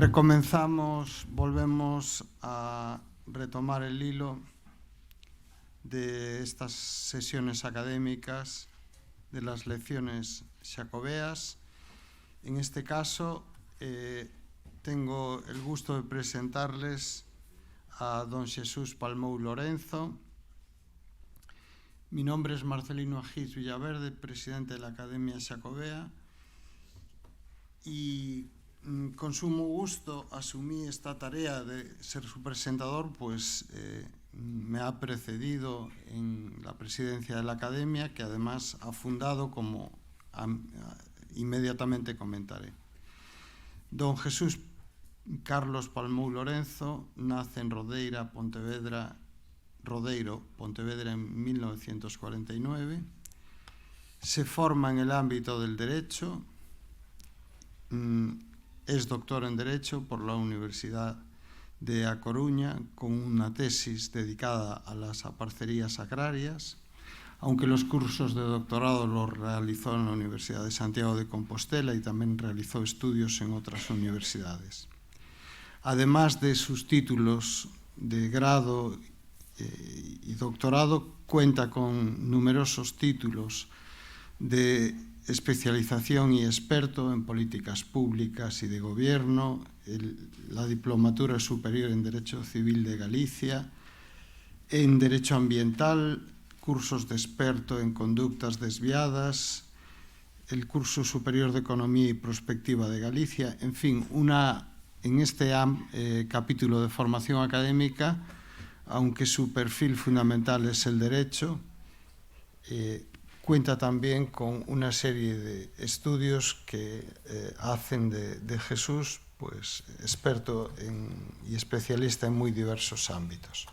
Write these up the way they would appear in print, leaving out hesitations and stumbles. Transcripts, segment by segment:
Recomenzamos, volvemos a retomar el hilo de estas sesiones académicas de las lecciones xacobeas. En este caso, tengo el gusto de presentarles a don Jesús Palmou Lorenzo. Mi nombre es Marcelino Agís Villaverde, presidente de la Academia Xacobea, y con sumo gusto asumí esta tarea de ser su presentador, pues me ha precedido en la presidencia de la Academia, que además ha fundado, como inmediatamente comentaré. Don Jesús Carlos Palmou Lorenzo nace en Rodeiro, Pontevedra, en 1949. Se forma en el ámbito del derecho. Es doctor en Derecho por la Universidad de A Coruña, con una tesis dedicada a las aparcerías agrarias, aunque los cursos de doctorado los realizó en la Universidad de Santiago de Compostela y también realizó estudios en otras universidades. Además de sus títulos de grado y doctorado, cuenta con numerosos títulos de especialización y experto en políticas públicas y de gobierno, la Diplomatura Superior en Derecho Civil de Galicia, en Derecho Ambiental, cursos de experto en conductas desviadas, el Curso Superior de Economía y Prospectiva de Galicia, en fin, en este capítulo de formación académica, aunque su perfil fundamental es el derecho, cuenta también con una serie de estudios que hacen de Jesús pues, experto y especialista en muy diversos ámbitos.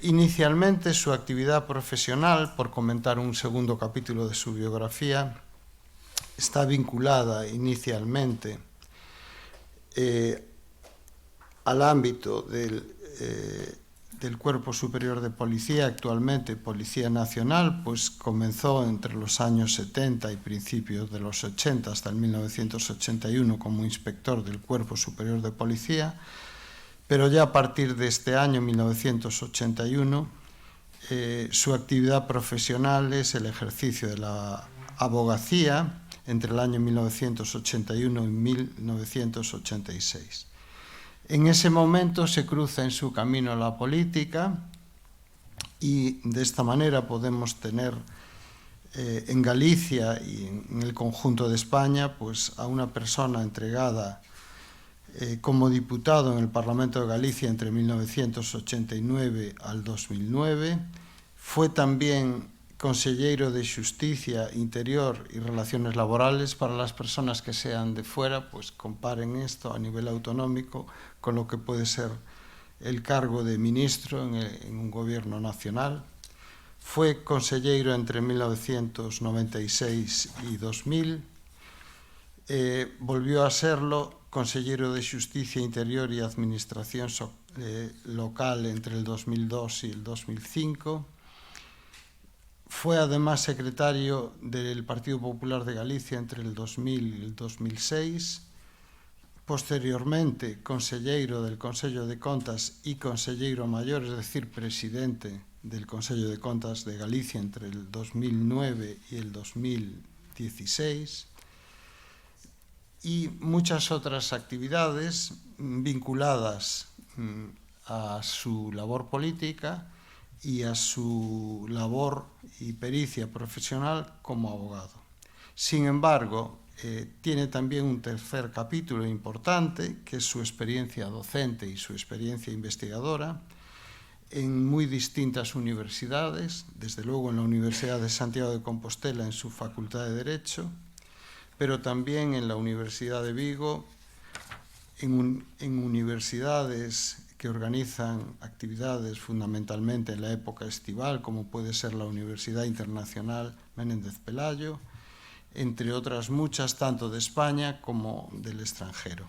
Inicialmente su actividad profesional, por comentar un segundo capítulo de su biografía, está vinculada inicialmente al ámbito del Cuerpo Superior de Policía, actualmente Policía Nacional, pues comenzó entre los años 70 y principios de los 80 hasta el 1981 como inspector del Cuerpo Superior de Policía, pero ya a partir de este año, 1981, su actividad profesional es el ejercicio de la abogacía entre el año 1981 y 1986. En ese momento se cruza en su camino la política y de esta manera podemos tener en Galicia y en el conjunto de España pues, a una persona entregada como diputado en el Parlamento de Galicia entre 1989 al 2009. Fue también consellero de Xusticia, Interior y Relaciones Laborales. Para las personas que sean de fuera, pues comparen esto a nivel autonómico con lo que puede ser el cargo de ministro en un gobierno nacional. Fue consellero entre 1996 y 2000. Volvió a serlo consellero de Xusticia, Interior y Administración Local entre el 2002 y el 2005. Fue además secretario del Partido Popular de Galicia entre el 2000 y el 2006. Posteriormente, consellero del Consello de Contas y consellero mayor, es decir, presidente del Consello de Contas de Galicia entre el 2009 y el 2016. Y muchas otras actividades vinculadas a su labor política y a su labor y pericia profesional como abogado. Sin embargo, tiene también un tercer capítulo importante, que es su experiencia docente y su experiencia investigadora en muy distintas universidades, desde luego en la Universidad de Santiago de Compostela en su Facultad de Derecho, pero también en la Universidad de Vigo, en universidades que organizan actividades fundamentalmente en la época estival, como puede ser la Universidad Internacional Menéndez Pelayo, entre otras muchas, tanto de España como del extranjero.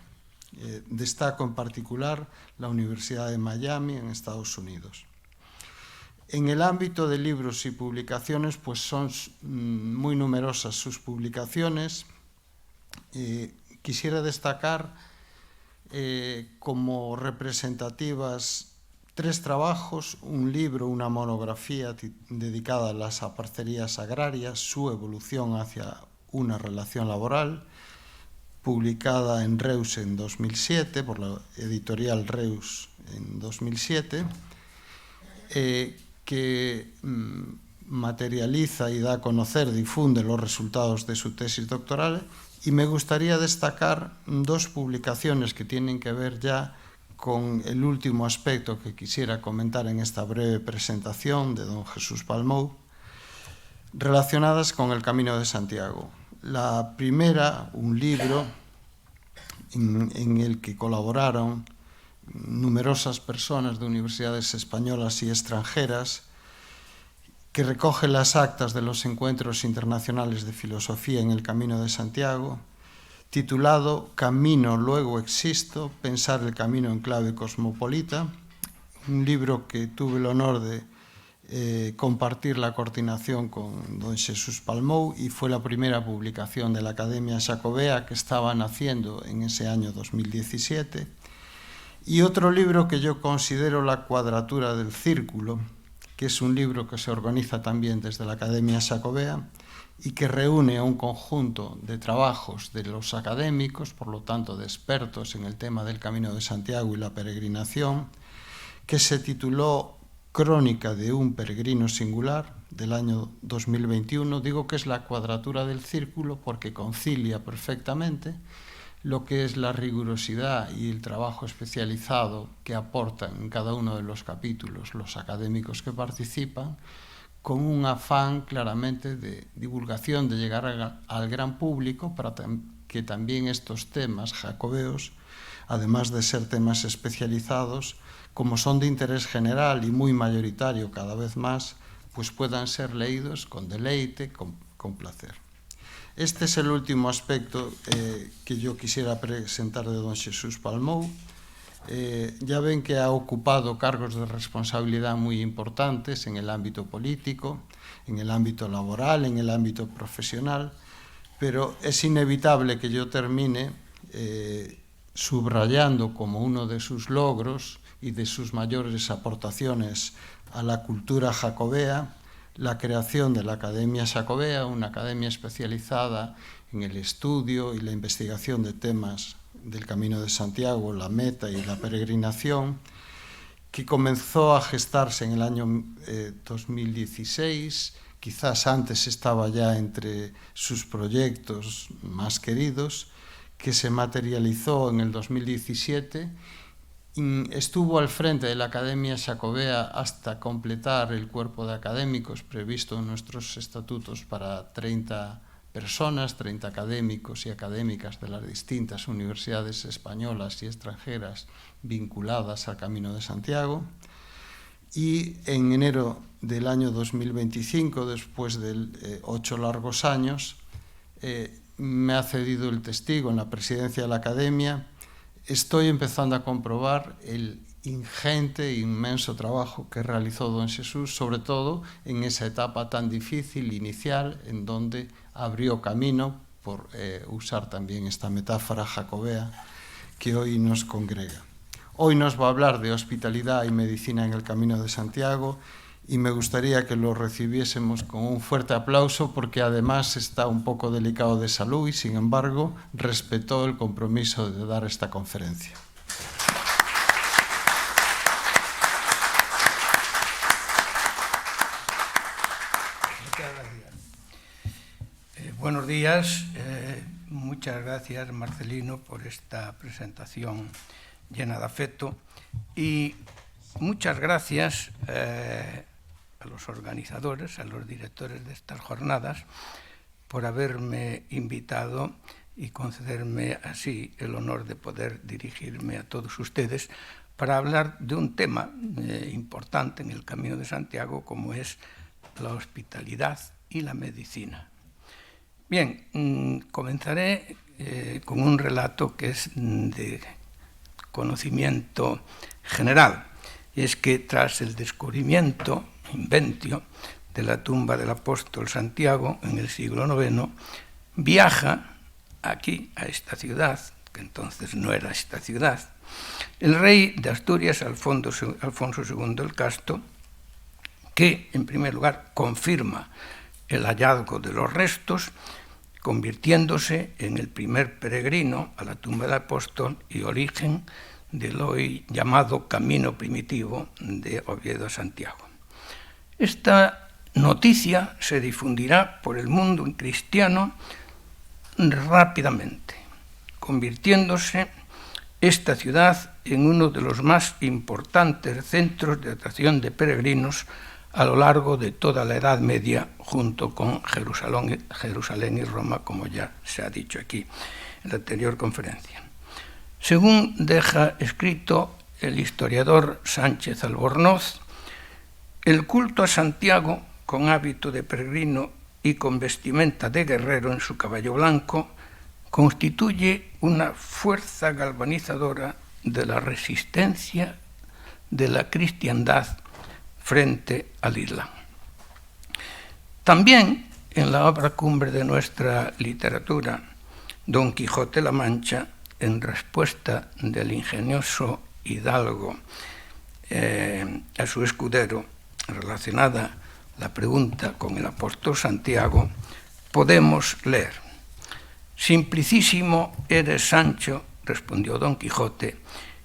Destaco en particular la Universidad de Miami, en Estados Unidos. En el ámbito de libros y publicaciones, pues son muy numerosas sus publicaciones. Quisiera destacar como representativas 3 trabajos, un libro, una monografía dedicada a las aparcerías agrarias, su evolución hacia una relación laboral, publicada en Reus en 2007, por la editorial Reus en 2007, que materializa y da a conocer, difunde los resultados de su tesis doctoral, y me gustaría destacar 2 publicaciones que tienen que ver ya con el último aspecto que quisiera comentar en esta breve presentación de don Jesús Palmou, relacionadas con el Camino de Santiago. La primera, un libro en el que colaboraron numerosas personas de universidades españolas y extranjeras, que recoge las actas de los encuentros internacionales de filosofía en el Camino de Santiago, titulado Camino, luego existo, pensar el camino en clave cosmopolita, un libro que tuve el honor de compartir la coordinación con don Jesús Palmou, y fue la primera publicación de la Academia Xacobea, que estaba naciendo en ese año 2017, y otro libro que yo considero La cuadratura del círculo, que es un libro que se organiza también desde la Academia Xacobea y que reúne a un conjunto de trabajos de los académicos, por lo tanto de expertos en el tema del Camino de Santiago y la peregrinación, que se tituló Crónica de un peregrino singular, del año 2021. Digo que es la cuadratura del círculo porque concilia perfectamente lo que es la rigurosidad y el trabajo especializado que aportan en cada uno de los capítulos los académicos que participan, con un afán claramente de divulgación, de llegar al gran público, para que también estos temas jacobeos, además de ser temas especializados, como son de interés general y muy mayoritario cada vez más, pues puedan ser leídos con deleite, con placer. Este es el último aspecto que yo quisiera presentar de don Jesús Palmou. Ya ven que ha ocupado cargos de responsabilidad muy importantes en el ámbito político, en el ámbito laboral, en el ámbito profesional, pero es inevitable que yo termine subrayando como uno de sus logros y de sus mayores aportaciones a la cultura jacobea la creación de la Academia Xacobea, una academia especializada en el estudio y la investigación de temas del Camino de Santiago, la meta y la peregrinación, que comenzó a gestarse en el año 2016, quizás antes estaba ya entre sus proyectos más queridos, que se materializó en el 2017. Estuvo al frente de la Academia Xacobea hasta completar el cuerpo de académicos previsto en nuestros estatutos para 30 personas, 30 académicos y académicas de las distintas universidades españolas y extranjeras vinculadas al Camino de Santiago. Y en enero del año 2025, después de 8 largos años, me ha cedido el testigo en la presidencia de la Academia. Estoy empezando a comprobar el ingente e inmenso trabajo que realizó don Jesús, sobre todo en esa etapa tan difícil inicial, en donde abrió camino, por usar también esta metáfora jacobea, que hoy nos congrega. Hoy nos va a hablar de hospitalidad y medicina en el Camino de Santiago, y me gustaría que lo recibiésemos con un fuerte aplauso, porque además está un poco delicado de salud y, sin embargo, respetó el compromiso de dar esta conferencia. Muchas gracias. Buenos días. Muchas gracias, Marcelino, por esta presentación llena de afecto, y muchas gracias a los organizadores, a los directores de estas jornadas, por haberme invitado y concederme así el honor de poder dirigirme a todos ustedes para hablar de un tema importante en el Camino de Santiago, como es la hospitalidad y la medicina. Bien, comenzaré con un relato que es de conocimiento general, y es que tras el descubrimiento, inventio, de la tumba del apóstol Santiago en el siglo IX, viaja aquí, a esta ciudad, que entonces no era esta ciudad, el rey de Asturias, Alfonso II el Casto, que en primer lugar confirma el hallazgo de los restos, convirtiéndose en el primer peregrino a la tumba del apóstol y origen del hoy llamado camino primitivo de Oviedo a Santiago. Esta noticia se difundirá por el mundo cristiano rápidamente, convirtiéndose esta ciudad en uno de los más importantes centros de atracción de peregrinos a lo largo de toda la Edad Media, junto con Jerusalén y Roma, como ya se ha dicho aquí en la anterior conferencia. Según deja escrito el historiador Sánchez Albornoz, el culto a Santiago, con hábito de peregrino y con vestimenta de guerrero en su caballo blanco, constituye una fuerza galvanizadora de la resistencia de la cristiandad frente al Islam. También en la obra cumbre de nuestra literatura, Don Quijote la Mancha, en respuesta del ingenioso hidalgo a su escudero, relacionada la pregunta con el apóstol Santiago, podemos leer: «Simplicísimo eres, Sancho», respondió Don Quijote,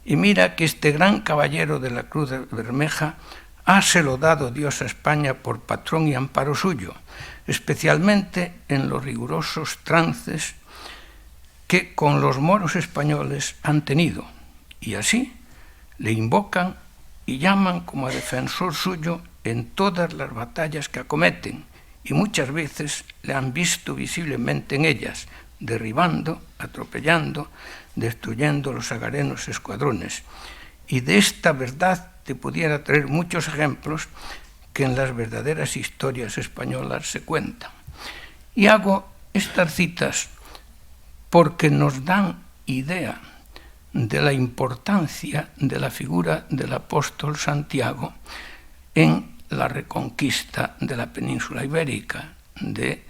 «y mira que este gran caballero de la Cruz Bermeja háselo dado Dios a España por patrón y amparo suyo, especialmente en los rigurosos trances que con los moros españoles han tenido, y así le invocan y llaman como a defensor suyo en todas las batallas que acometen, y muchas veces le han visto visiblemente en ellas, derribando, atropellando, destruyendo los agarenos escuadrones. Y de esta verdad te pudiera traer muchos ejemplos que en las verdaderas historias españolas se cuentan. Y hago estas citas porque nos dan idea de la importancia de la figura del apóstol Santiago en la reconquista de la península ibérica, de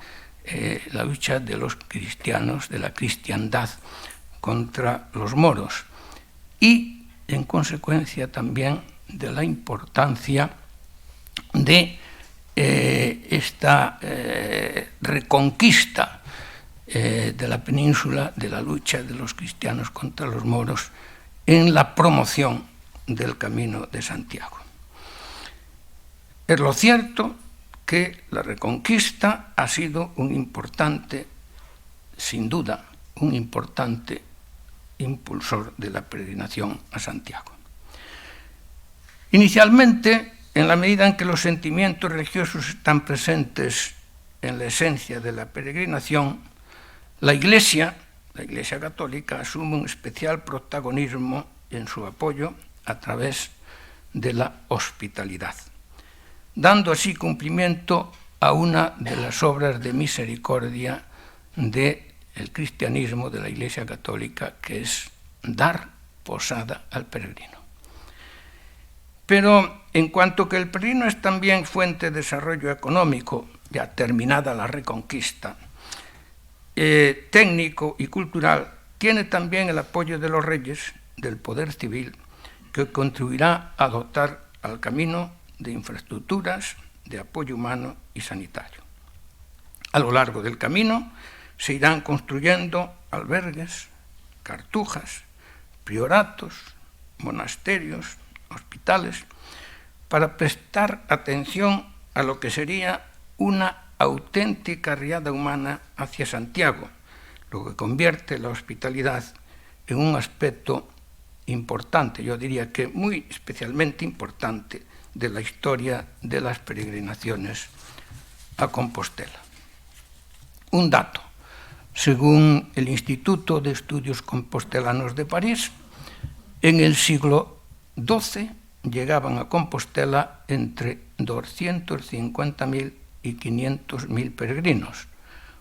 la lucha de los cristianos, de la cristiandad contra los moros, y en consecuencia también de la importancia de esta reconquista de la península, de la lucha de los cristianos contra los moros en la promoción del Camino de Santiago. Es lo cierto que la reconquista ha sido un importante, sin duda, un importante impulsor de la peregrinación a Santiago. Inicialmente, en la medida en que los sentimientos religiosos están presentes en la esencia de la peregrinación, la Iglesia católica asume un especial protagonismo en su apoyo a través de la hospitalidad, dando así cumplimiento a una de las obras de misericordia del cristianismo, de la Iglesia católica, que es dar posada al peregrino. Pero en cuanto que el peregrino es también fuente de desarrollo económico, ya terminada la reconquista, técnico y cultural, tiene también el apoyo de los reyes, del poder civil, que contribuirá a dotar al camino de infraestructuras, de apoyo humano y sanitario. A lo largo del camino se irán construyendo albergues, cartujas, prioratos, monasterios, hospitales, para prestar atención a lo que sería una auténtica riada humana hacia Santiago, lo que convierte la hospitalidad en un aspecto importante, yo diría que muy especialmente importante, de la historia de las peregrinaciones a Compostela. Un dato: según el Instituto de Estudios Compostelanos de París, en el siglo XII llegaban a Compostela entre 250.000 y 500.000 peregrinos,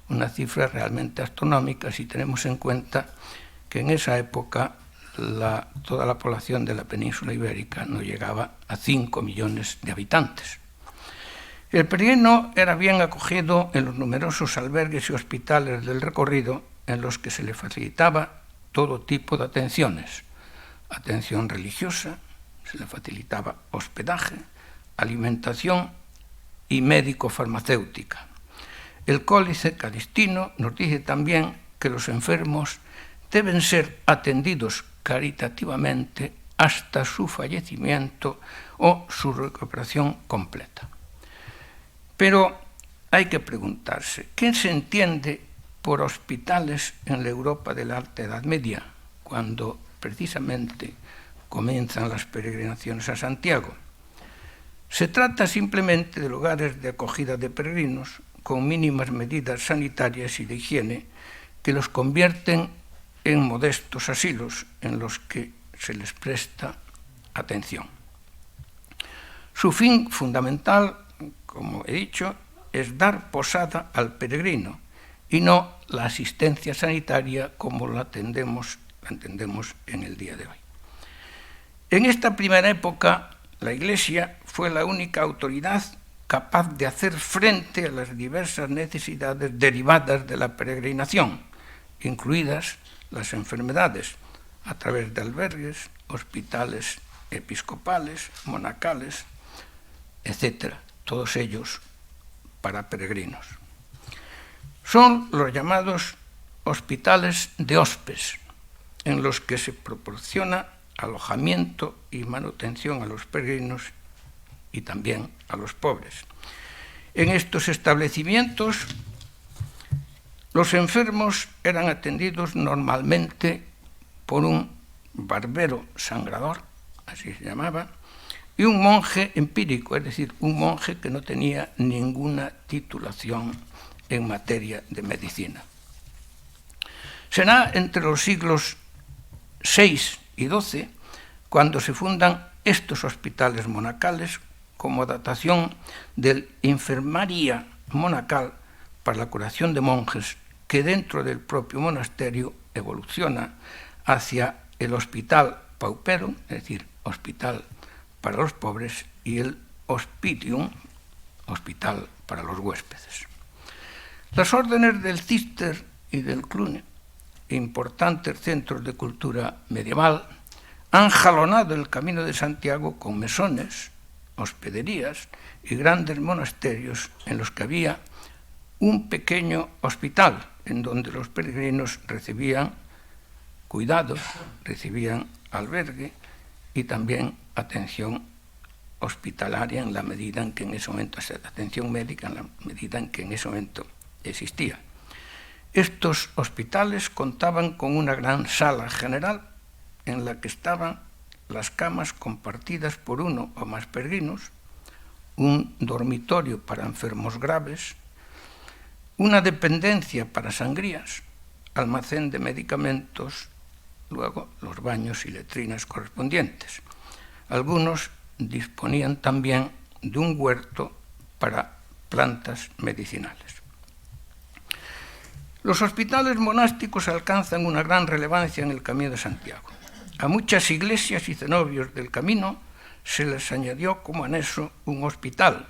una cifra realmente astronómica si tenemos en cuenta que en esa época toda la población de la península ibérica no llegaba a 5 millones de habitantes. El peregrino era bien acogido en los numerosos albergues y hospitales del recorrido, en los que se le facilitaba todo tipo de atenciones. Atención religiosa, se le facilitaba hospedaje, alimentación y médico-farmacéutica. El Códice Calistino nos dice también que los enfermos deben ser atendidos caritativamente hasta su fallecimiento o su recuperación completa. Pero hay que preguntarse, ¿qué se entiende por hospitales en la Europa de la Alta Edad Media, cuando precisamente comienzan las peregrinaciones a Santiago? Se trata simplemente de lugares de acogida de peregrinos con mínimas medidas sanitarias y de higiene que los convierten en modestos asilos en los que se les presta atención. Su fin fundamental, como he dicho, es dar posada al peregrino y no la asistencia sanitaria como la entendemos en el día de hoy. En esta primera época, la Iglesia fue la única autoridad capaz de hacer frente a las diversas necesidades derivadas de la peregrinación, incluidas las enfermedades, a través de albergues, hospitales episcopales, monacales, etc., todos ellos para peregrinos. Son los llamados hospitales de hospes, en los que se proporciona alojamiento y manutención a los peregrinos y también a los pobres. En estos establecimientos, los enfermos eran atendidos normalmente por un barbero sangrador, así se llamaba, y un monje empírico, es decir, un monje que no tenía ninguna titulación en materia de medicina. Será entre los siglos VI y XII cuando se fundan estos hospitales monacales como adaptación del Infermaría monacal para la curación de monjes, que dentro del propio monasterio evoluciona hacia el hospital pauperum, es decir, hospital para los pobres, y el hospitium, hospital para los huéspedes. Las órdenes del Císter y del Cluny, importantes centros de cultura medieval, han jalonado el camino de Santiago con mesones, hospederías y grandes monasterios en los que había un pequeño hospital en donde los peregrinos recibían cuidados, recibían albergue y también atención hospitalaria en la medida en que en ese momento, atención médica en la medida en que en ese momento existía. Estos hospitales contaban con una gran sala general en la que estaban las camas compartidas por uno o más peregrinos, un dormitorio para enfermos graves, una dependencia para sangrías, almacén de medicamentos, luego los baños y letrinas correspondientes. Algunos disponían también de un huerto para plantas medicinales. Los hospitales monásticos alcanzan una gran relevancia en el Camino de Santiago. A muchas iglesias y cenobios del camino se les añadió como anexo un hospital,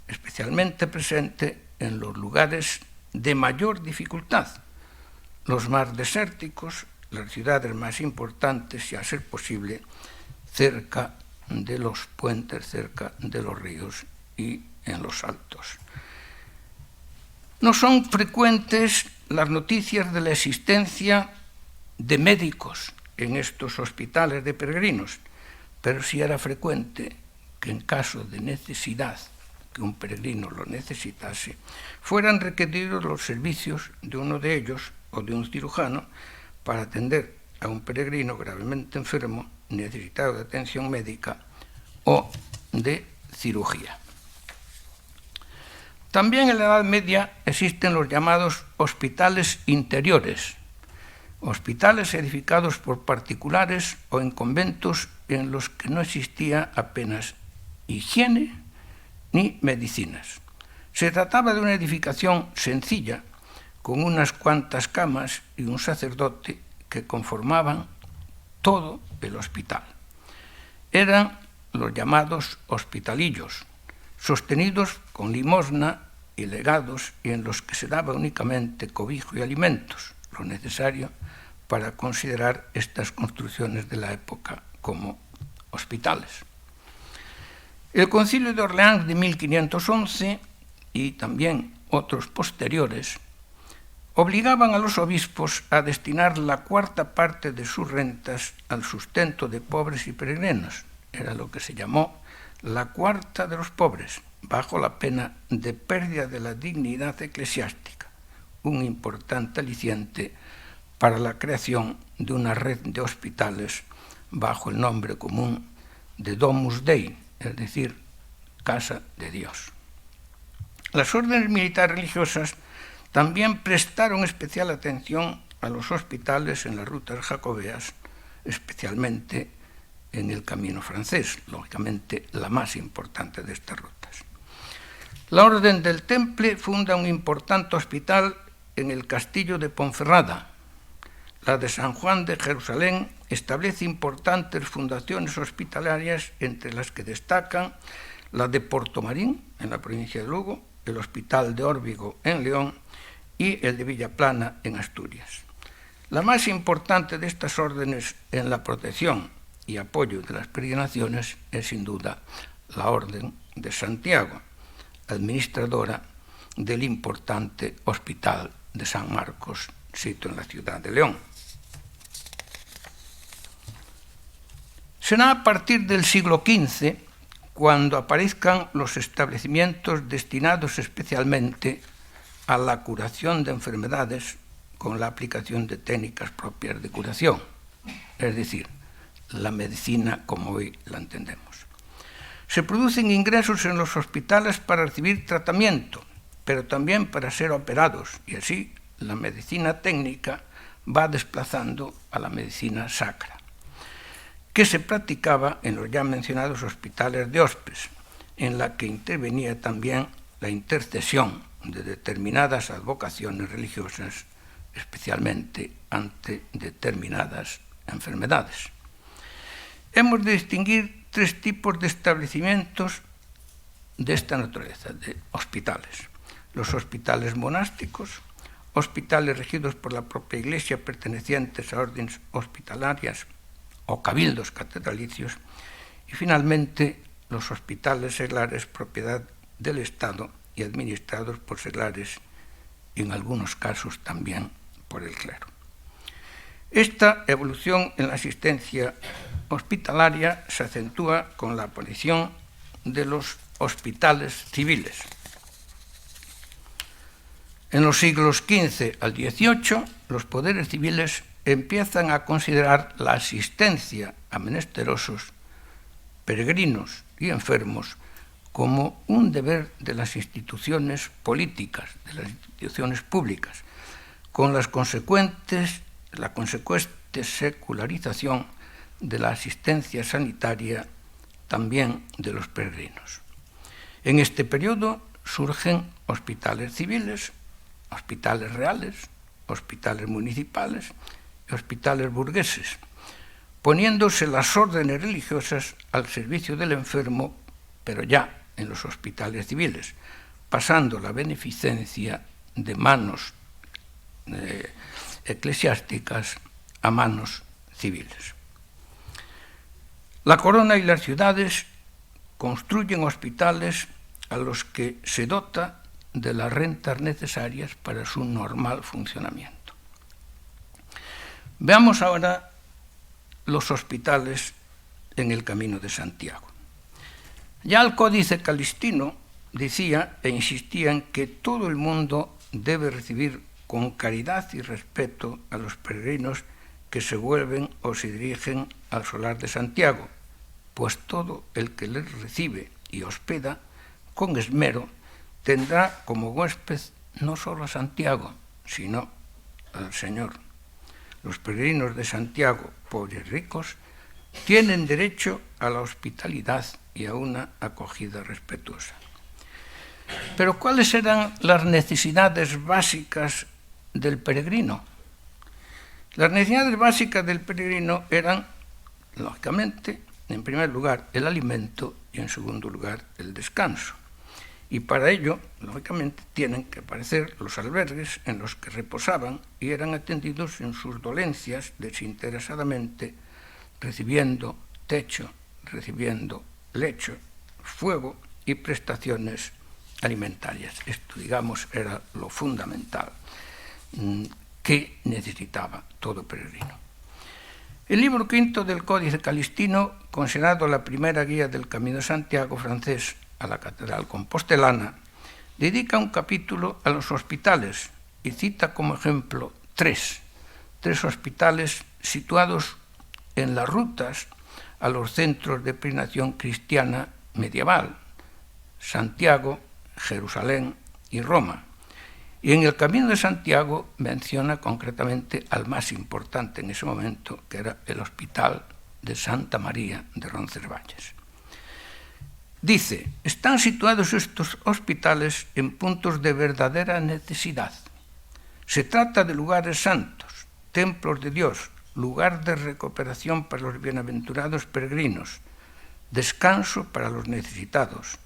especialmente presente en los lugares de mayor dificultad, los más desérticos, las ciudades más importantes y, a ser posible, cerca de los puentes, cerca de los ríos y en los altos. No son frecuentes las noticias de la existencia de médicos en estos hospitales de peregrinos, pero sí era frecuente que en caso de necesidad, que un peregrino lo necesitase, fueran requeridos los servicios de uno de ellos o de un cirujano para atender a un peregrino gravemente enfermo, necesitado de atención médica o de cirugía. También en la Edad Media existen los llamados hospitales interiores, hospitales edificados por particulares o en conventos en los que no existía apenas higiene ni medicinas. Se trataba de una edificación sencilla, con unas cuantas camas y un sacerdote que conformaban todo el hospital. Eran los llamados hospitalillos, sostenidos con limosna y legados, y en los que se daba únicamente cobijo y alimentos, lo necesario para considerar estas construcciones de la época como hospitales. El Concilio de Orleans de 1511 y también otros posteriores obligaban a los obispos a destinar la cuarta parte de sus rentas al sustento de pobres y peregrinos. Era lo que se llamó la cuarta de los pobres, bajo la pena de pérdida de la dignidad eclesiástica, un importante aliciente para la creación de una red de hospitales bajo el nombre común de Domus Dei, es decir, Casa de Dios. Las órdenes militares religiosas también prestaron especial atención a los hospitales en las rutas jacobeas, especialmente en el Camino francés, lógicamente la más importante de estas rutas. La Orden del Temple funda un importante hospital en el castillo de Ponferrada. La de San Juan de Jerusalén establece importantes fundaciones hospitalarias, entre las que destacan la de Portomarín, en la provincia de Lugo, el Hospital de Órbigo, en León, y el de Villaplana, en Asturias. La más importante de estas órdenes en la protección y apoyo de las peregrinaciones es, sin duda, la Orden de Santiago, administradora del importante Hospital de San Marcos, sito en la ciudad de León. Será a partir del siglo XV cuando aparezcan los establecimientos destinados especialmente a la curación de enfermedades con la aplicación de técnicas propias de curación, es decir, la medicina como hoy la entendemos. Se producen ingresos en los hospitales para recibir tratamiento, pero también para ser operados, y así la medicina técnica va desplazando a la medicina sacra, que se practicaba en los ya mencionados hospitales de Hospes, en la que intervenía también la intercesión de determinadas advocaciones religiosas, especialmente ante determinadas enfermedades. Hemos de distinguir tres tipos de establecimientos de esta naturaleza, de hospitales. Los hospitales monásticos, hospitales regidos por la propia Iglesia pertenecientes a órdenes hospitalarias o cabildos catedralicios, y finalmente los hospitales seglares propiedad del Estado y administrados por seglares y en algunos casos también por el clero. Esta evolución en la asistencia hospitalaria se acentúa con la aparición de los hospitales civiles. En los siglos XV al XVIII, los poderes civiles empiezan a considerar la asistencia a menesterosos, peregrinos y enfermos como un deber de las instituciones políticas, de las instituciones públicas, con la consecuente secularización de la asistencia sanitaria también de los peregrinos. En este periodo surgen hospitales civiles, hospitales reales, hospitales municipales y hospitales burgueses, poniéndose las órdenes religiosas al servicio del enfermo, pero ya en los hospitales civiles, pasando la beneficencia de manos eclesiásticas a manos civiles. La corona y las ciudades construyen hospitales a los que se dota de las rentas necesarias para su normal funcionamiento. Veamos ahora los hospitales en el Camino de Santiago. Ya el Códice Calistino decía e insistía en que todo el mundo debe recibir con caridad y respeto a los peregrinos que se vuelven o se dirigen al solar de Santiago, pues todo el que les recibe y hospeda con esmero tendrá como huésped no solo a Santiago, sino al Señor. Los peregrinos de Santiago, pobres y ricos, tienen derecho a la hospitalidad y a una acogida respetuosa. Pero ¿cuáles eran las necesidades básicas del peregrino? Las necesidades básicas del peregrino eran, lógicamente, en primer lugar, el alimento y en segundo lugar, el descanso. y para ello, lógicamente, tienen que aparecer los albergues en los que reposaban y eran atendidos en sus dolencias desinteresadamente, recibiendo techo, recibiendo lecho, fuego y prestaciones alimentarias. Esto, digamos, era lo fundamental que necesitaba todo peregrino. El libro quinto del Códice Calistino, considerado la primera guía del Camino de Santiago francés a la Catedral Compostelana, dedica un capítulo a los hospitales y cita como ejemplo tres hospitales situados en las rutas a los centros de peregrinación cristiana medieval: Santiago, Jerusalén y Roma. Y en el Camino de Santiago menciona concretamente al más importante en ese momento, que era el Hospital de Santa María de Roncesvalles. Dice: están situados estos hospitales en puntos de verdadera necesidad. Se trata de lugares santos, templos de Dios, lugar de recuperación para los bienaventurados peregrinos, descanso para los necesitados,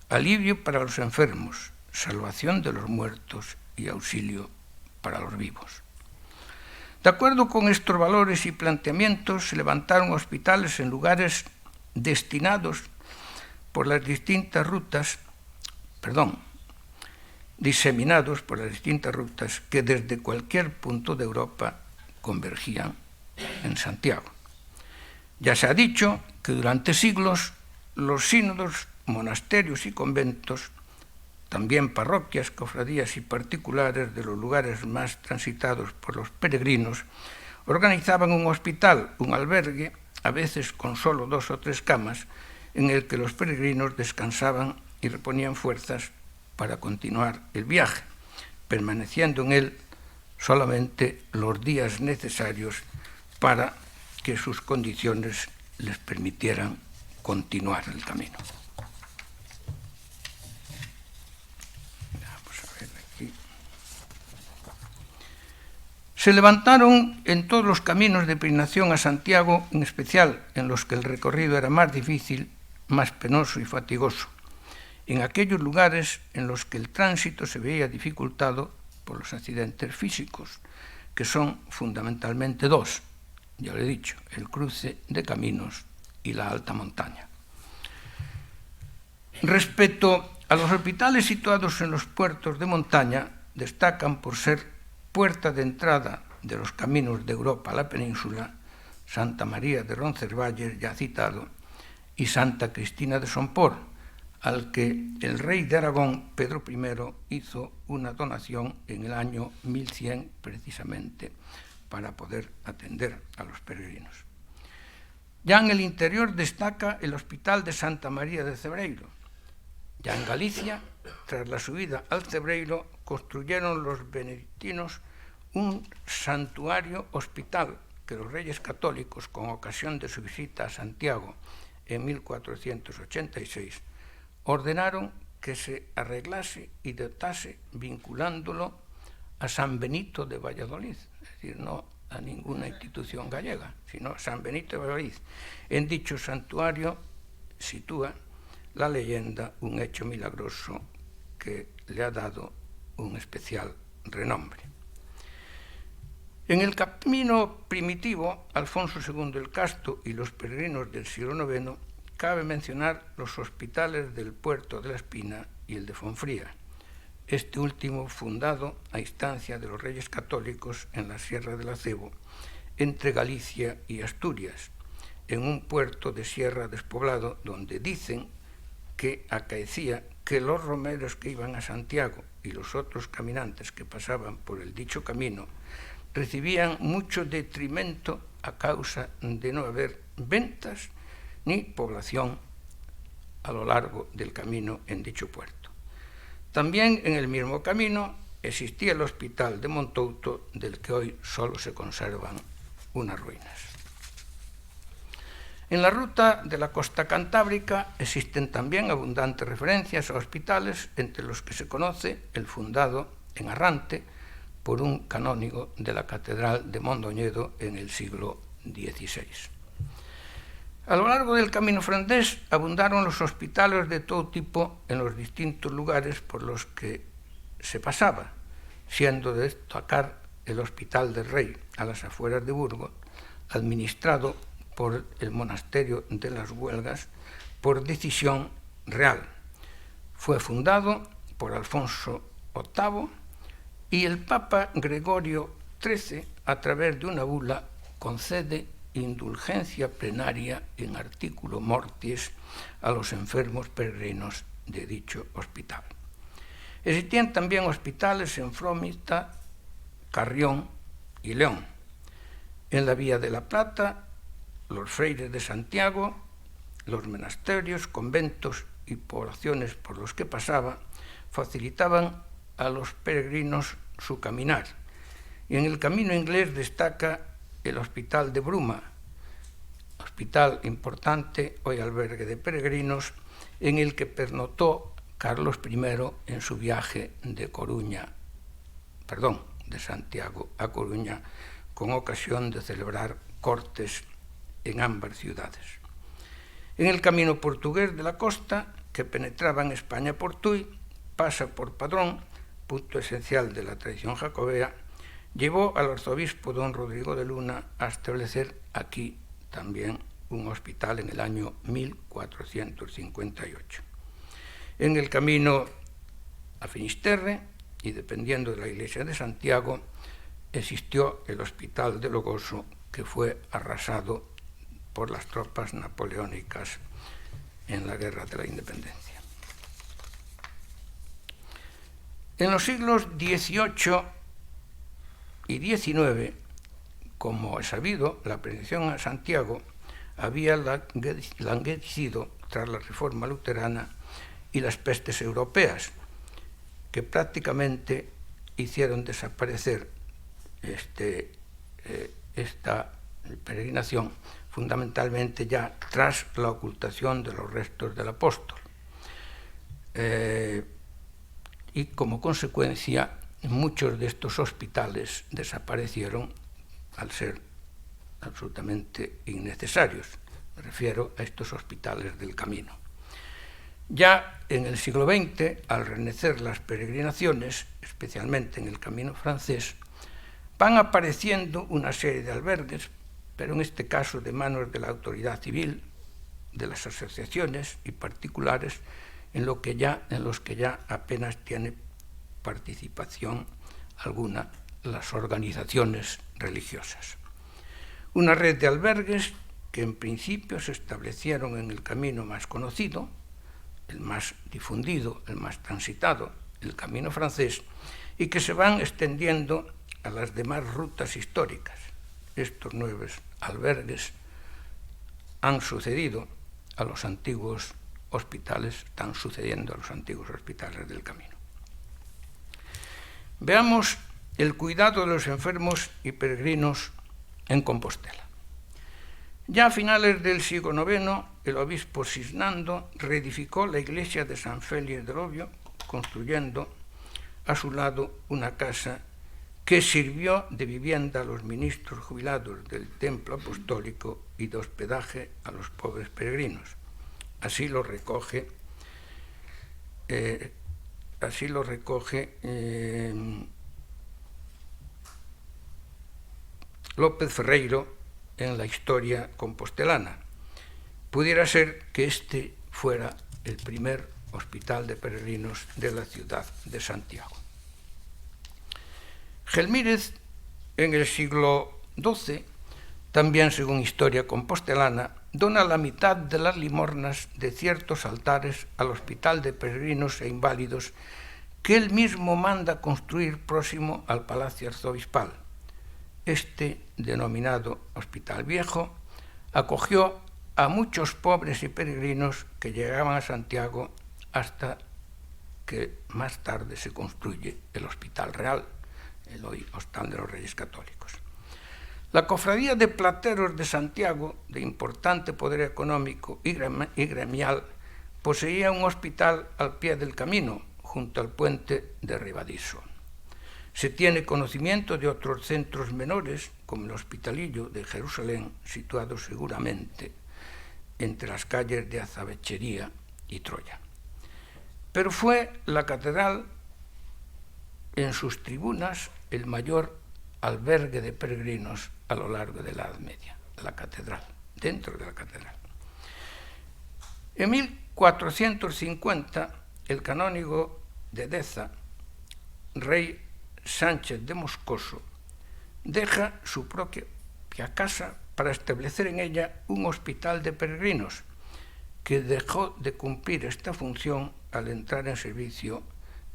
alivio para los enfermos, salvación de los muertos y auxilio para los vivos. De acuerdo con estos valores y planteamientos, se levantaron hospitales en lugares destinados por las distintas rutas, diseminados por las distintas rutas que desde cualquier punto de Europa convergían en Santiago. Ya se ha dicho que durante siglos los sínodos, monasterios y conventos, también parroquias, cofradías y particulares de los lugares más transitados por los peregrinos, organizaban un hospital, un albergue, a veces con solo 2 o 3 camas, en el que los peregrinos descansaban y reponían fuerzas para continuar el viaje, permaneciendo en él solamente los días necesarios para que sus condiciones les permitieran continuar el camino. Se levantaron en todos los caminos de peregrinación a Santiago, en especial en los que el recorrido era más difícil, más penoso y fatigoso, en aquellos lugares en los que el tránsito se veía dificultado por los accidentes físicos, que son fundamentalmente 2, ya lo he dicho: el cruce de caminos y la alta montaña. Respecto a los hospitales situados en los puertos de montaña, destacan por ser puerta de entrada de los caminos de Europa a la península Santa María de Roncesvalles, ya citado, y Santa Cristina de Somport, al que el rey de Aragón, Pedro I, hizo una donación en el año 1100 precisamente para poder atender a los peregrinos. Ya en el interior destaca el Hospital de Santa María de Cebreiro. Ya en Galicia, tras la subida al Cebreiro, construyeron los benedictinos un santuario hospital que los reyes católicos, con ocasión de su visita a Santiago en 1486, ordenaron que se arreglase y dotase vinculándolo a San Benito de Valladolid, es decir, no a ninguna institución gallega, sino a San Benito de Valladolid. En dicho santuario sitúa la leyenda un hecho milagroso que le ha dado un especial renombre. En el camino primitivo, Alfonso II el Casto y los peregrinos del siglo IX, cabe mencionar los hospitales del Puerto de la Espina y el de Fonfría, este último fundado a instancia de los reyes católicos en la Sierra del Acebo, entre Galicia y Asturias, en un puerto de sierra despoblado donde dicen que acaecía que los romeros que iban a Santiago y los otros caminantes que pasaban por el dicho camino recibían mucho detrimento a causa de no haber ventas ni población a lo largo del camino en dicho puerto. También en el mismo camino existía el Hospital de Montouto, del que hoy solo se conservan unas ruinas. En la ruta de la costa cantábrica existen también abundantes referencias a hospitales, entre los que se conoce el fundado en Arrante por un canónigo de la Catedral de Mondoñedo en el siglo XVI. A lo largo del camino francés abundaron los hospitales de todo tipo en los distintos lugares por los que se pasaba, siendo de destacar el Hospital del Rey, a las afueras de Burgos, administrado por el monasterio de las Huelgas por decisión real. Fue fundado por Alfonso VIII y el Papa Gregorio XIII, a través de una bula, concede indulgencia plenaria en artículo mortis a los enfermos peregrinos de dicho hospital. Existían también hospitales en Frómita, Carrión y León. En la Vía de la Plata, los freires de Santiago, los monasterios, conventos y poblaciones por los que pasaba facilitaban a los peregrinos su caminar. Y en el camino inglés destaca el Hospital de Bruma, hospital importante, hoy albergue de peregrinos, en el que pernoctó Carlos I en su viaje de Santiago a Coruña, con ocasión de celebrar cortes en ambas ciudades. En el camino portugués de la costa, que penetraba en España por Tui, pasa por Padrón, punto esencial de la tradición jacobea, llevó al arzobispo don Rodrigo de Luna a establecer aquí también un hospital en el año 1458. En el camino a Finisterre, y dependiendo de la iglesia de Santiago, existió el Hospital de Logoso, que fue arrasado por las tropas napoleónicas en la Guerra de la Independencia. En los siglos XVIII y XIX, como es sabido, la predicción a Santiago había languidecido tras la reforma luterana y las pestes europeas, que prácticamente hicieron desaparecer esta peregrinación, fundamentalmente ya tras la ocultación de los restos del apóstol. Y como consecuencia, muchos de estos hospitales desaparecieron al ser absolutamente innecesarios. Me refiero a estos hospitales del camino. Ya en el siglo XX, al renacer las peregrinaciones, especialmente en el camino francés, van apareciendo una serie de albergues, pero en este caso de manos de la autoridad civil, de las asociaciones y particulares, en los que ya apenas tiene participación alguna las organizaciones religiosas. Una red de albergues que en principio se establecieron en el camino más conocido, el más difundido, el más transitado, el camino francés, y que se van extendiendo a las demás rutas históricas. Estos nuevos albergues han sucedido a los antiguos hospitales, están sucediendo a los antiguos hospitales del camino. Veamos el cuidado de los enfermos y peregrinos en Compostela. Ya a finales del siglo IX, el obispo Sisnando reedificó la iglesia de San Félix del Obvio, construyendo a su lado una casa que sirvió de vivienda a los ministros jubilados del templo apostólico y de hospedaje a los pobres peregrinos. Así lo recoge López Ferreiro en la historia compostelana. Pudiera ser que este fuera el primer hospital de peregrinos de la ciudad de Santiago. Gelmírez, en el siglo XII, también según historia compostelana, dona la mitad de las limosnas de ciertos altares al hospital de peregrinos e inválidos que él mismo manda construir próximo al Palacio Arzobispal. Este, denominado Hospital Viejo, acogió a muchos pobres y peregrinos que llegaban a Santiago hasta que más tarde se construye el Hospital Real, el hoy Hostal de los Reyes Católicos. La Cofradía de Plateros de Santiago, de importante poder económico y gremial, poseía un hospital al pie del camino, junto al puente de Ribadiso. Se tiene conocimiento de otros centros menores, como el Hospitalillo de Jerusalén, situado seguramente entre las calles de Azabechería y Troya. Pero fue la catedral, en sus tribunas, el mayor albergue de peregrinos a lo largo de la Edad Media, la catedral, dentro de la catedral. En 1450, el canónigo de Deza, rey Sánchez de Moscoso, deja su propia casa para establecer en ella un hospital de peregrinos, que dejó de cumplir esta función al entrar en servicio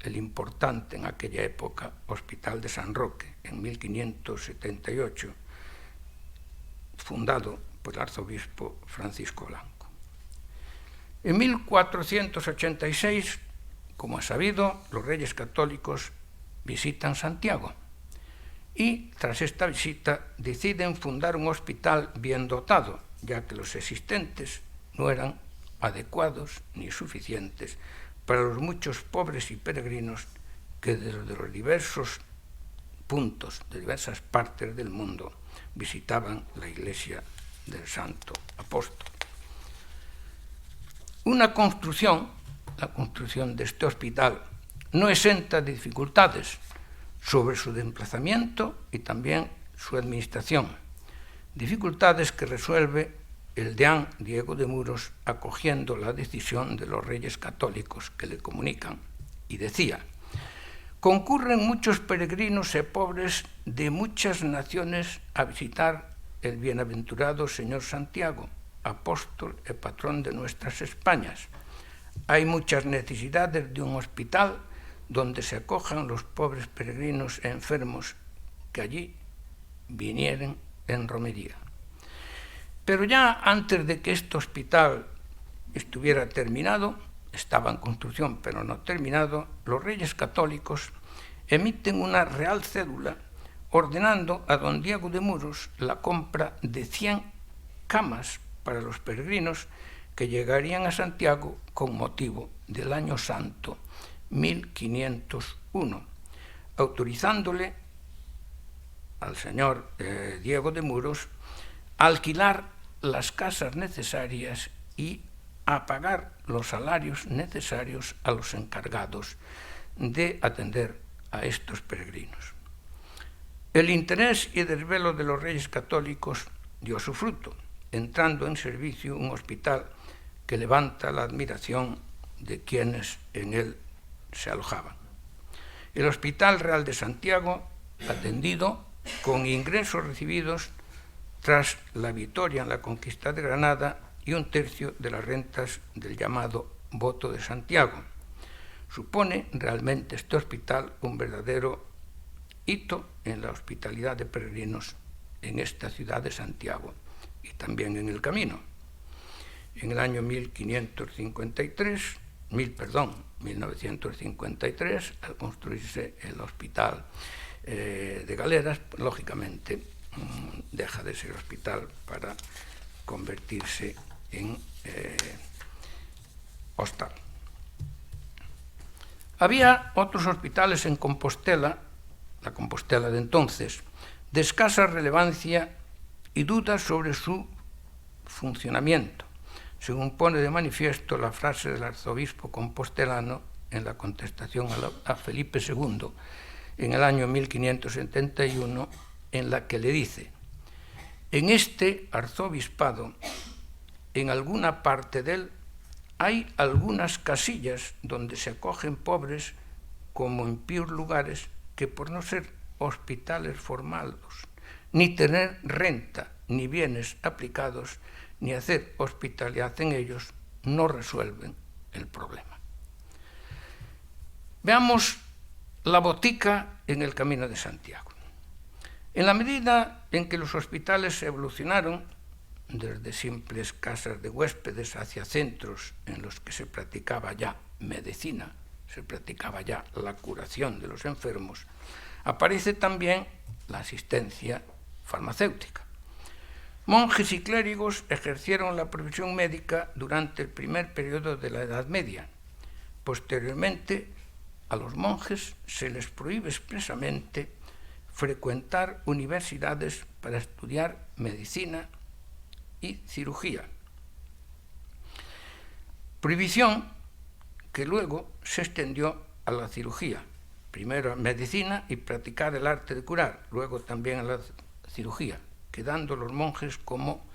el importante en aquella época Hospital de San Roque, en 1578, fundado por el arzobispo Francisco Blanco. En 1486, como ha sabido, los reyes católicos visitan Santiago y, tras esta visita, deciden fundar un hospital bien dotado, ya que los existentes no eran adecuados ni suficientes para los muchos pobres y peregrinos que desde los diversos puntos de diversas partes del mundo visitaban la iglesia del Santo Apóstol. La construcción de este hospital, no exenta de dificultades sobre su desplazamiento y también su administración, dificultades que resuelve el deán Diego de Muros acogiendo la decisión de los reyes católicos que le comunican, y decía: concurren muchos peregrinos y pobres de muchas naciones a visitar el bienaventurado señor Santiago, apóstol y patrón de nuestras Españas. Hay muchas necesidades de un hospital donde se acojan los pobres peregrinos e enfermos que allí vinieren en romería. Pero ya antes de que este hospital estuviera terminado, estaba en construcción pero no terminado, los reyes católicos emiten una real cédula ordenando a don Diego de Muros la compra de 100 camas para los peregrinos que llegarían a Santiago con motivo del Año Santo 1501, autorizándole al señor Diego de Muros a alquilar las casas necesarias y a pagar los salarios necesarios a los encargados de atender a estos peregrinos. El interés y desvelo de los reyes católicos dio su fruto, entrando en servicio un hospital que levanta la admiración de quienes en él se alojaban. El Hospital Real de Santiago, atendido con ingresos recibidos tras la victoria en la conquista de Granada y 1/3 de las rentas del llamado Voto de Santiago. Supone realmente este hospital un verdadero hito en la hospitalidad de peregrinos en esta ciudad de Santiago y también en el camino. En el año 1953, al construirse el hospital de Galeras, lógicamente deja de ser hospital para convertirse en hostal. Había otros hospitales en Compostela, la Compostela de entonces, de escasa relevancia y dudas sobre su funcionamiento, según pone de manifiesto la frase del arzobispo compostelano en la contestación a Felipe II en el año 1571, en la que le dice: en este arzobispado, en alguna parte de él, hay algunas casillas donde se acogen pobres como en píos lugares que, por no ser hospitales formados, ni tener renta ni bienes aplicados, ni hacer hospitalidad en ellos, no resuelven el problema. Veamos la botica en el Camino de Santiago. En la medida en que los hospitales evolucionaron, desde simples casas de huéspedes hacia centros en los que se practicaba ya medicina, se practicaba ya la curación de los enfermos, aparece también la asistencia farmacéutica. Monjes y clérigos ejercieron la profesión médica durante el primer periodo de la Edad Media. Posteriormente, a los monjes se les prohíbe expresamente frecuentar universidades para estudiar medicina y cirugía. Prohibición que luego se extendió a la cirugía. Primero a medicina y practicar el arte de curar, luego también a la cirugía, quedando los monjes como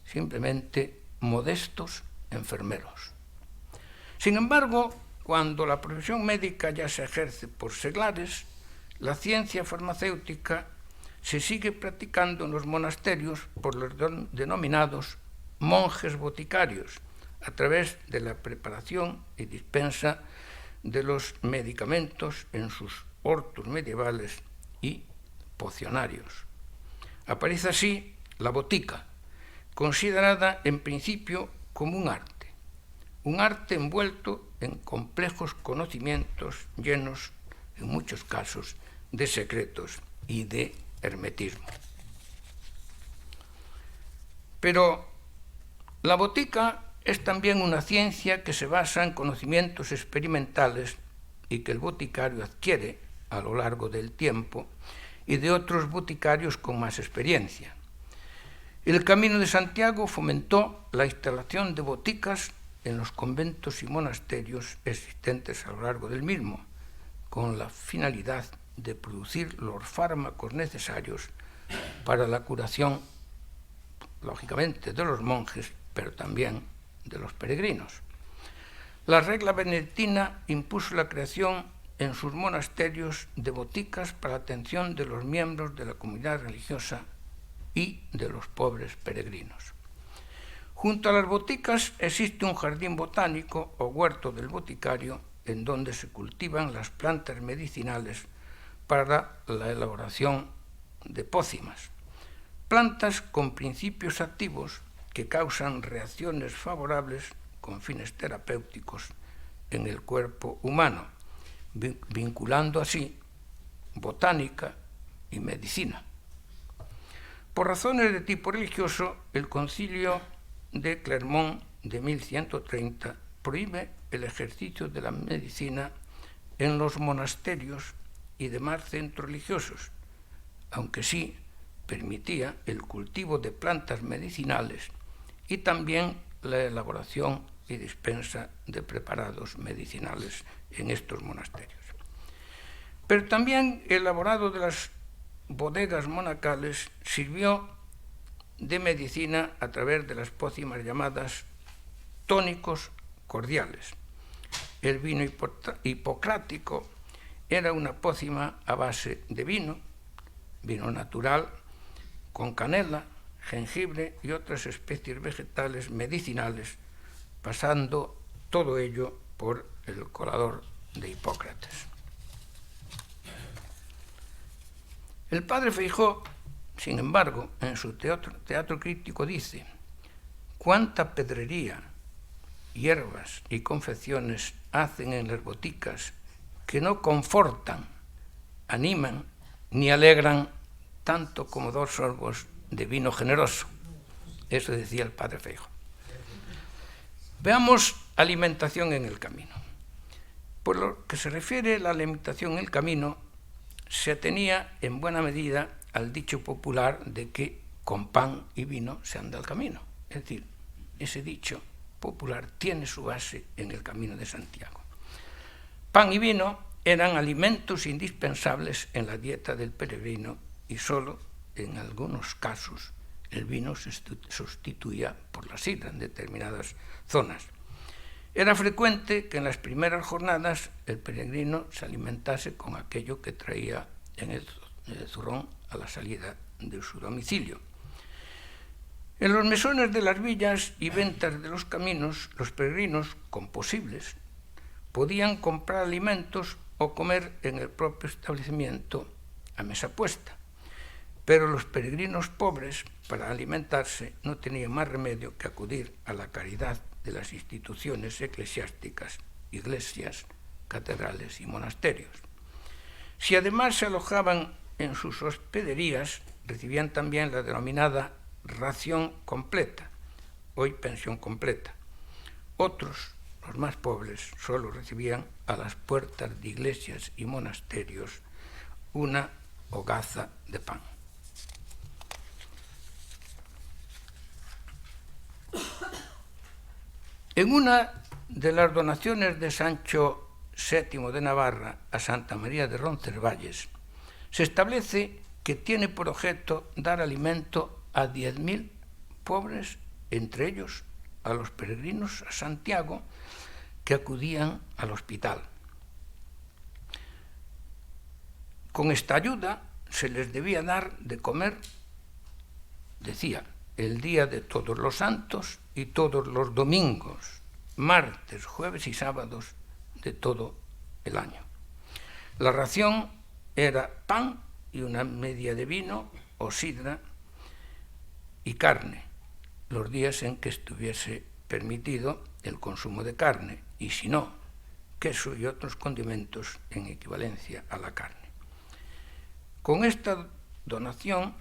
simplemente modestos enfermeros. Sin embargo, cuando la profesión médica ya se ejerce por seglares, la ciencia farmacéutica se sigue practicando en los monasterios por los denominados monjes boticarios, a través de la preparación y dispensa de los medicamentos en sus hortos medievales y pocionarios. Aparece así la botica, considerada en principio como un arte envuelto en complejos conocimientos llenos, en muchos casos, de secretos y de hermetismo. Pero la botica es también una ciencia que se basa en conocimientos experimentales y que el boticario adquiere a lo largo del tiempo y de otros boticarios con más experiencia. El Camino de Santiago fomentó la instalación de boticas en los conventos y monasterios existentes a lo largo del mismo, con la finalidad de producir los fármacos necesarios para la curación, lógicamente, de los monjes, pero también de los peregrinos. La regla benedictina impuso la creación en sus monasterios de boticas para la atención de los miembros de la comunidad religiosa y de los pobres peregrinos. Junto a las boticas existe un jardín botánico o huerto del boticario en donde se cultivan las plantas medicinales para la elaboración de pócimas, plantas con principios activos que causan reacciones favorables con fines terapéuticos en el cuerpo humano, vinculando así botánica y medicina. Por razones de tipo religioso, el Concilio de Clermont de 1130 prohíbe el ejercicio de la medicina en los monasterios y demás centros religiosos, aunque sí permitía el cultivo de plantas medicinales y también la elaboración y dispensa de preparados medicinales en estos monasterios. Pero también el elaborado de las bodegas monacales sirvió de medicina a través de las pócimas llamadas tónicos cordiales. El vino hipocrático era una pócima a base de vino natural, con canela, jengibre y otras especies vegetales medicinales, pasando todo ello por el colador de Hipócrates. El padre Feijó, sin embargo, en su teatro crítico dice: «Cuánta pedrería, hierbas y confecciones hacen en las boticas que no confortan, animan ni alegran tanto como 2 sorbos de vino generoso». Eso decía el padre Feijó. Veamos alimentación en el camino. Por lo que se refiere a la alimentación en el camino, se atenía en buena medida al dicho popular de que con pan y vino se anda el camino. Es decir, ese dicho popular tiene su base en el Camino de Santiago. Pan y vino eran alimentos indispensables en la dieta del peregrino y solo en algunos casos el vino se sustituía por la sidra en determinadas zonas. Era frecuente que en las primeras jornadas el peregrino se alimentase con aquello que traía en el zurrón a la salida de su domicilio. En los mesones de las villas y ventas de los caminos, los peregrinos, con posibles, podían comprar alimentos o comer en el propio establecimiento a mesa puesta. Pero los peregrinos pobres, para alimentarse, no tenían más remedio que acudir a la caridad de las instituciones eclesiásticas, iglesias, catedrales y monasterios. Si además se alojaban en sus hospederías, recibían también la denominada ración completa, hoy pensión completa. Otros, los más pobres, solo recibían a las puertas de iglesias y monasterios una hogaza de pan. En una de las donaciones de Sancho VII de Navarra a Santa María de Roncesvalles, se establece que tiene por objeto dar alimento a 10.000 pobres, entre ellos a los peregrinos a Santiago que acudían al hospital. Con esta ayuda se les debía dar de comer, decía, el día de todos los santos y todos los domingos, martes, jueves y sábados de todo el año. La ración era pan y una media de vino o sidra y carne, los días en que estuviese permitido el consumo de carne, y si no, queso y otros condimentos en equivalencia a la carne. Con esta dotación,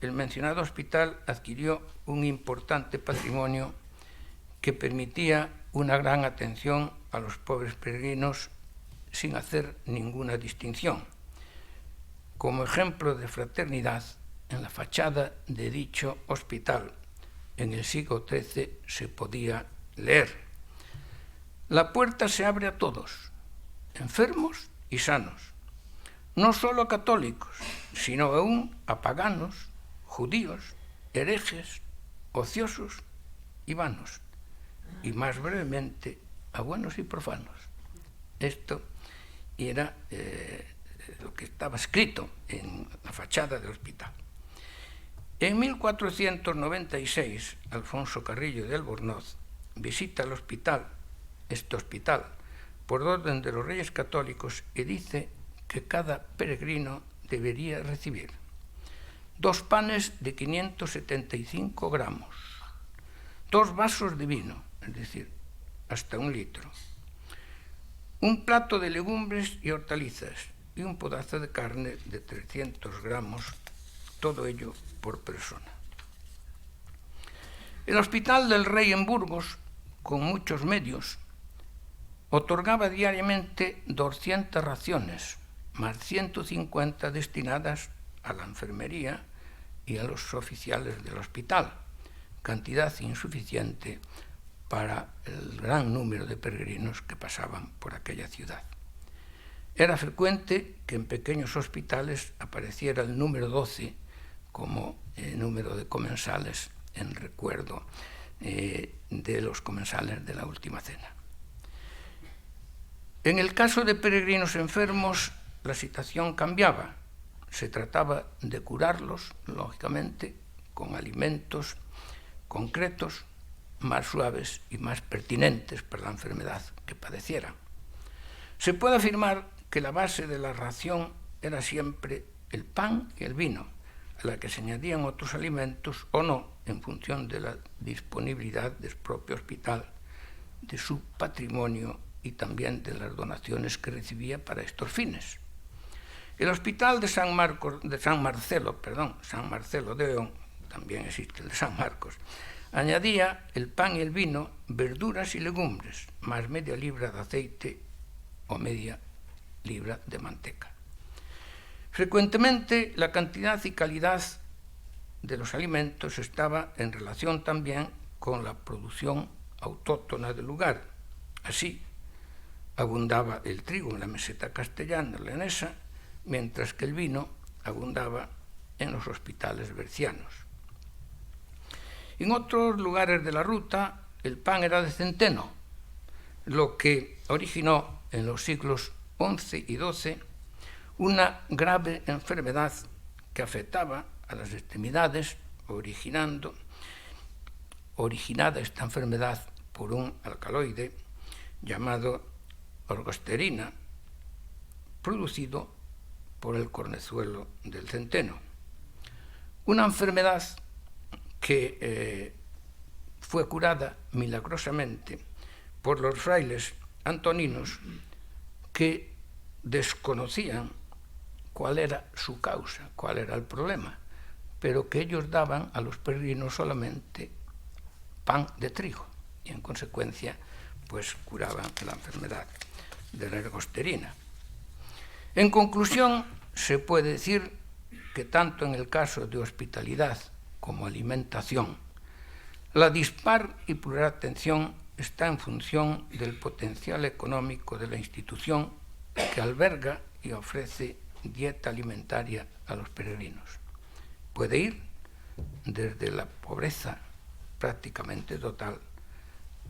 el mencionado hospital adquirió un importante patrimonio que permitía una gran atención a los pobres peregrinos sin hacer ninguna distinción. Como ejemplo de fraternidad, en la fachada de dicho hospital, en el siglo XIII, se podía leer: la puerta se abre a todos, enfermos y sanos, no solo a católicos, sino aún a paganos, judíos, herejes, ociosos y vanos, y más brevemente a buenos y profanos. Esto era lo que estaba escrito en la fachada del hospital. En 1496, Alfonso Carrillo de Albornoz visita el hospital, este hospital, por orden de los Reyes Católicos, y dice que cada peregrino debería recibir 2 panes de 575 gramos, 2 vasos de vino, es decir, hasta 1 litro, un plato de legumbres y hortalizas y un pedazo de carne de 300 gramos, todo ello por persona. El Hospital del Rey en Burgos, con muchos medios, otorgaba diariamente 200 raciones, más 150 destinadas a la enfermería y a los oficiales del hospital, cantidad insuficiente para el gran número de peregrinos que pasaban por aquella ciudad. Era frecuente que en pequeños hospitales apareciera el número 12 como número de comensales en recuerdo de los comensales de la Última Cena. En el caso de peregrinos enfermos, la situación cambiaba. Se trataba de curarlos, lógicamente, con alimentos concretos, más suaves y más pertinentes para la enfermedad que padecieran. Se puede afirmar que la base de la ración era siempre el pan y el vino, a la que se añadían otros alimentos o no, en función de la disponibilidad del propio hospital, de su patrimonio y también de las donaciones que recibía para estos fines. El hospital de San Marcelo de León, también existe el de San Marcos, añadía el pan y el vino, verduras y legumbres, más media libra de aceite o media libra de manteca. Frecuentemente, la cantidad y calidad de los alimentos estaba en relación también con la producción autóctona del lugar. Así, abundaba el trigo en la meseta castellana leonesa, mientras que el vino abundaba en los hospitales bercianos. En otros lugares de la ruta, el pan era de centeno, lo que originó en los siglos XI y XII una grave enfermedad que afectaba a las extremidades, originada esta enfermedad por un alcaloide llamado orgosterina, producido por el cornezuelo del centeno. Una enfermedad que fue curada milagrosamente por los frailes antoninos, que desconocían cuál era su causa, cuál era el problema, pero que ellos daban a los peregrinos solamente pan de trigo y en consecuencia pues curaban la enfermedad de la ergosterina. En conclusión, se puede decir que tanto en el caso de hospitalidad como alimentación, la dispar y plural atención está en función del potencial económico de la institución que alberga y ofrece dieta alimentaria a los peregrinos. Puede ir desde la pobreza prácticamente total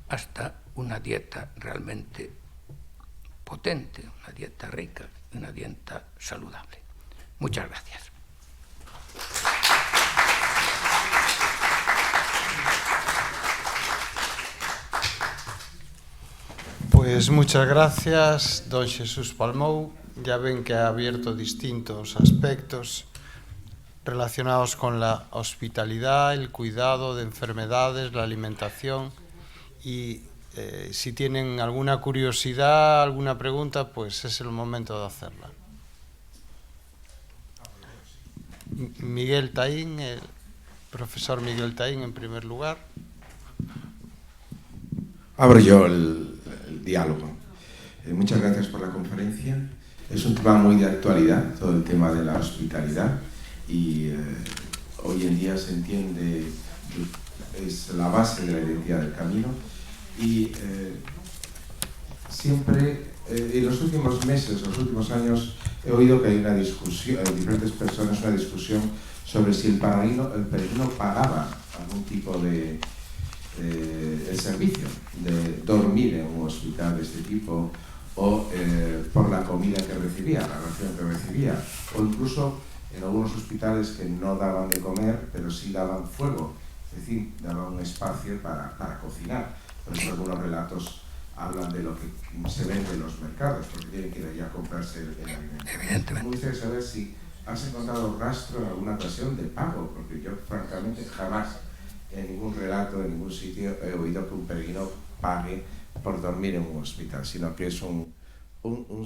hasta una dieta realmente potente, una dieta rica, una dieta saludable. Muchas gracias. Pues muchas gracias, don Xesús Palmou. Ya ven que ha abierto distintos aspectos relacionados con la hospitalidad, el cuidado de enfermedades, la alimentación. Y si tienen alguna curiosidad, alguna pregunta, pues es el momento de hacerla. Miguel Taín, el profesor Miguel Taín, en primer lugar. Abro yo el diálogo. Muchas gracias por la conferencia. Es un tema muy de actualidad, todo el tema de la hospitalidad, y hoy en día se entiende, es la base de la identidad del camino, y siempre, en los últimos meses, los últimos años, he oído que hay una discusión, hay diferentes personas, una discusión sobre si el peregrino pagaba algún tipo de el servicio de dormir en un hospital de este tipo, o por la comida que recibía, la ración que recibía, o incluso en algunos hospitales que no daban de comer, pero sí daban fuego, es decir, daban un espacio para cocinar. Por eso algunos relatos hablan de lo que se vende en los mercados, porque tienen que ir allá a comprarse el alimento. Evidentemente. Me gustaría saber si has encontrado rastro en alguna ocasión de pago, porque yo francamente jamás en ningún relato, en ningún sitio he oído que un peregrino pague por dormir en un hospital, sino que es un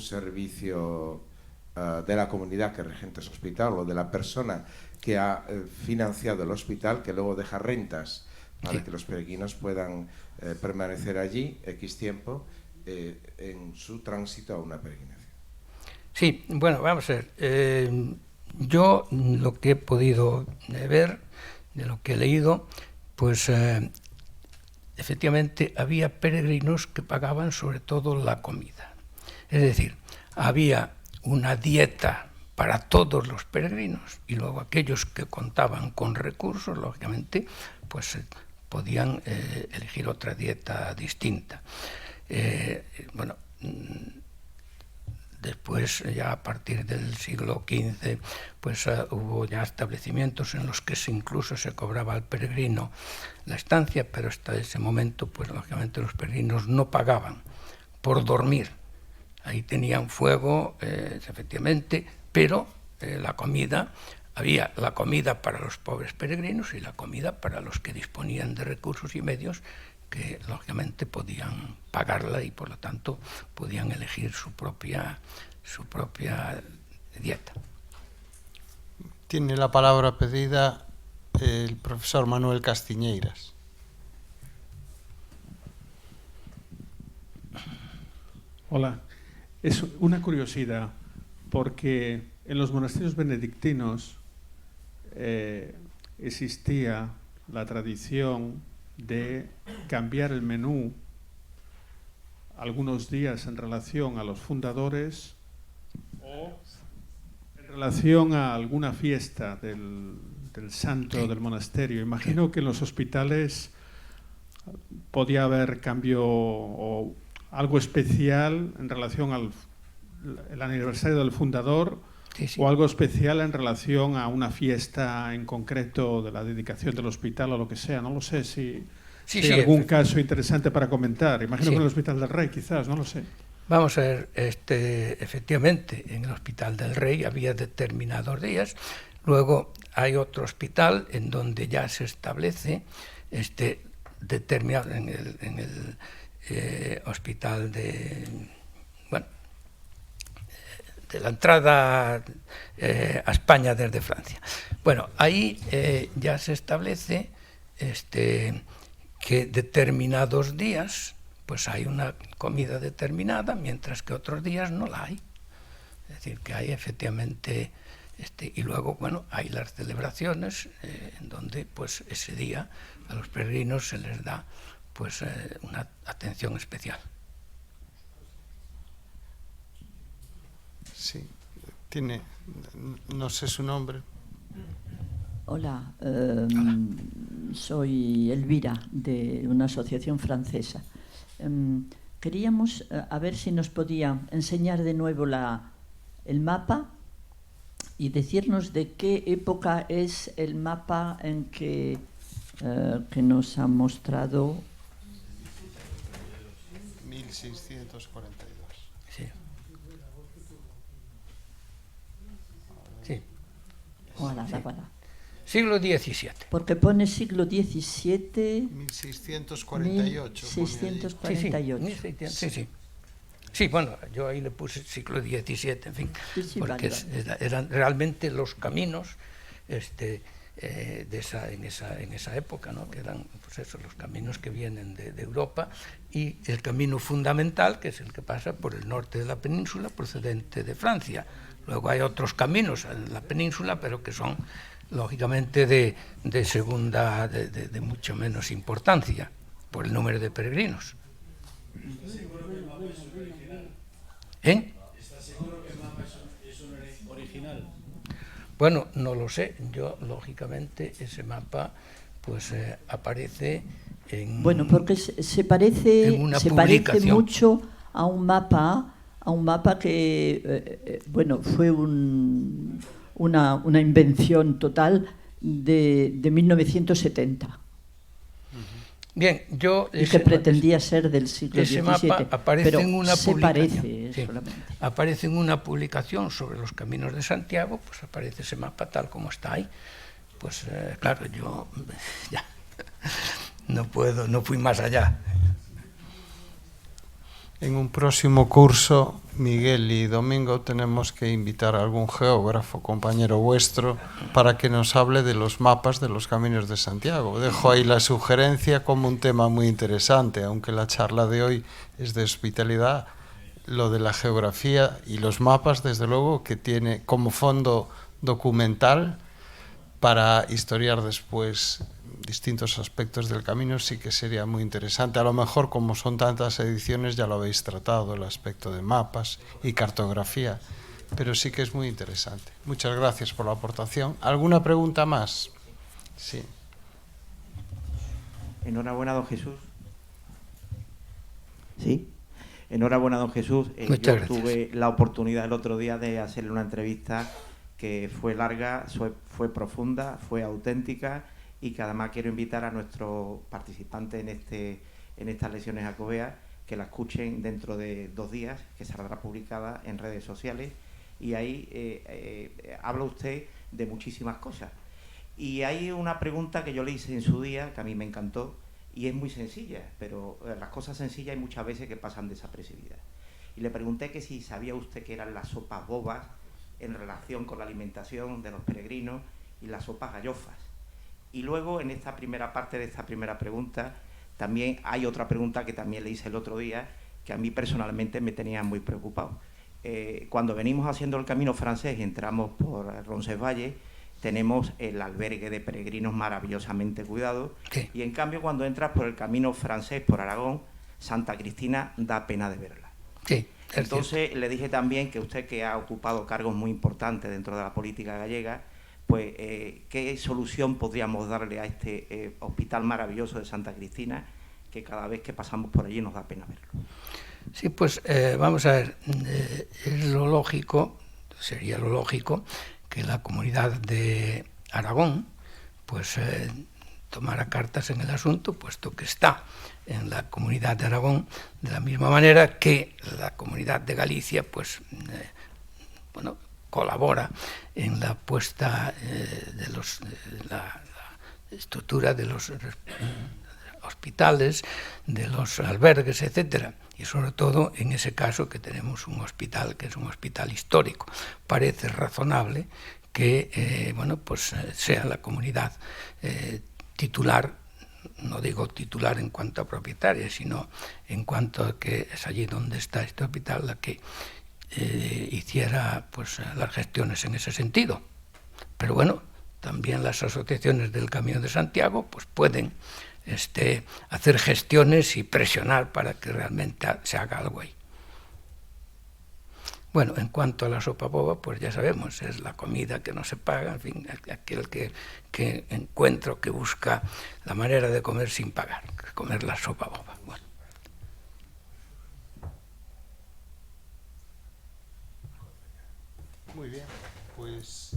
servicio de la comunidad que regenta ese hospital, o de la persona que ha financiado el hospital, que luego deja rentas para que los peregrinos puedan permanecer allí X tiempo en su tránsito a una peregrinación. Sí, bueno, vamos a ver. Yo lo que he podido ver, de lo que he leído, pues efectivamente había peregrinos que pagaban sobre todo la comida. Es decir, había una dieta para todos los peregrinos, y luego aquellos que contaban con recursos, lógicamente, pues podían elegir otra dieta distinta. Bueno, después, ya a partir del siglo XV, pues hubo ya establecimientos en los que incluso se cobraba al peregrino la estancia, pero hasta ese momento, pues lógicamente los peregrinos no pagaban por dormir. Ahí tenían fuego, efectivamente, pero la comida, había la comida para los pobres peregrinos y la comida para los que disponían de recursos y medios, que lógicamente podían pagarla y por lo tanto podían elegir su propia dieta. Tiene la palabra pedida el profesor Manuel Castiñeiras. Hola, es una curiosidad, porque en los monasterios benedictinos existía la tradición de cambiar el menú algunos días en relación a los fundadores o en relación a alguna fiesta del santo del monasterio. Imagino que en los hospitales podía haber cambio o algo especial en relación al aniversario del fundador, Sí, sí. o algo especial en relación a una fiesta en concreto de la dedicación del hospital o lo que sea. No lo sé si hay algún caso interesante para comentar. Imagino que en el Hospital del Rey, quizás, no lo sé. Vamos a ver, efectivamente, en el Hospital del Rey había determinados días. Luego hay otro hospital en donde ya se establece determinado, en el hospital de la entrada a España desde Francia. Bueno, ahí ya se establece que determinados días pues hay una comida determinada, mientras que otros días no la hay. Es decir, que hay efectivamente, y luego, bueno, hay las celebraciones en donde pues ese día a los peregrinos se les da pues una atención especial. Sí, tiene, no sé su nombre. Hola, soy Elvira, de una asociación francesa. Queríamos a ver si nos podía enseñar de nuevo el mapa y decirnos de qué época es el mapa en que nos ha mostrado. 1642. Sí. Sí. Voilà, Sí. voilà. Siglo XVII. Porque pone siglo XVII. 1648. 1648. Sí, sí. Sí, bueno, yo ahí le puse siglo XVII, en fin, Sí, porque vale. eran realmente los caminos en esa época, ¿no? Que eran pues eso, los caminos que vienen de Europa, y el camino fundamental, que es el que pasa por el norte de la península, procedente de Francia. Luego hay otros caminos en la península, pero que son lógicamente de mucho menos importancia por el número de peregrinos. ¿Estás seguro que el mapa es un original? Bueno, no lo sé. Yo, lógicamente, ese mapa pues aparece en... Bueno, porque se parece mucho a un mapa que, bueno, fue una invención total de 1970. Bien, y que pretendía ser del siglo XVII, mapa aparece pero en una se publicación. parece Sí, solamente. aparece en una publicación sobre los caminos de Santiago, pues aparece ese mapa tal como está ahí. Pues claro, yo ya no fui más allá. En un próximo curso, Miguel y Domingo, tenemos que invitar a algún geógrafo, compañero vuestro, para que nos hable de los mapas de los caminos de Santiago. Dejo ahí la sugerencia como un tema muy interesante, aunque la charla de hoy es de hospitalidad. Lo de la geografía y los mapas, desde luego, que tiene como fondo documental para historiar después distintos aspectos del camino, sí que sería muy interesante. A lo mejor, como son tantas ediciones, ya lo habéis tratado, el aspecto de mapas y cartografía, pero sí que es muy interesante. Muchas gracias por la aportación. ¿Alguna pregunta más? Sí. Enhorabuena, don Jesús. ¿Sí? Enhorabuena, don Jesús. Muchas gracias. Tuve la oportunidad el otro día de hacerle una entrevista que fue larga, fue profunda, fue auténtica, y que además quiero invitar a nuestros participantes en estas lecciones jacobeas que la escuchen dentro de 2 días, que saldrá publicada en redes sociales, y ahí habla usted de muchísimas cosas. Y hay una pregunta que yo le hice en su día, que a mí me encantó, y es muy sencilla, pero las cosas sencillas hay muchas veces que pasan desapercibidas. Y le pregunté que si sabía usted qué eran las sopas bobas en relación con la alimentación de los peregrinos y las sopas gallofas. Y luego, en esta primera parte de esta primera pregunta, también hay otra pregunta que también le hice el otro día, que a mí personalmente me tenía muy preocupado. Cuando venimos haciendo el camino francés y entramos por Roncesvalles, tenemos el albergue de peregrinos maravillosamente cuidado, Sí. Y en cambio cuando entras por el camino francés por Aragón, Santa Cristina da pena de verla. Sí, entonces le dije también que usted, que ha ocupado cargos muy importantes dentro de la política gallega, pues qué solución podríamos darle a este hospital maravilloso de Santa Cristina, que cada vez que pasamos por allí nos da pena verlo. Sí, pues vamos a ver, es lo lógico, sería lo lógico que la comunidad de Aragón pues tomara cartas en el asunto, puesto que está en la comunidad de Aragón, de la misma manera que la comunidad de Galicia pues bueno, colabora en la puesta de la estructura de los hospitales, de los albergues, etcétera, y sobre todo en ese caso que tenemos un hospital que es un hospital histórico. Parece razonable que bueno, pues sea la comunidad titular, no digo titular en cuanto a propietaria, sino en cuanto a que es allí donde está este hospital la que hiciera pues las gestiones en ese sentido. Pero bueno, también las asociaciones del Camino de Santiago pues pueden hacer gestiones y presionar para que realmente se haga algo ahí. Bueno, en cuanto a la sopa boba, pues ya sabemos, es la comida que no se paga, en fin, aquel que encuentra o que busca la manera de comer sin pagar, comer la sopa boba. Bueno. Muy bien, pues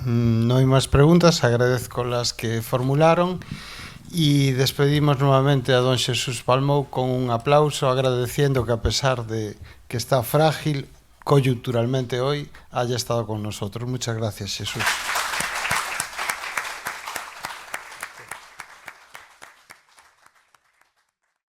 no hay más preguntas, agradezco las que formularon y despedimos nuevamente a don Xesús Palmou con un aplauso, agradeciendo que a pesar de que está frágil coyunturalmente hoy, haya estado con nosotros. Muchas gracias, Xesús.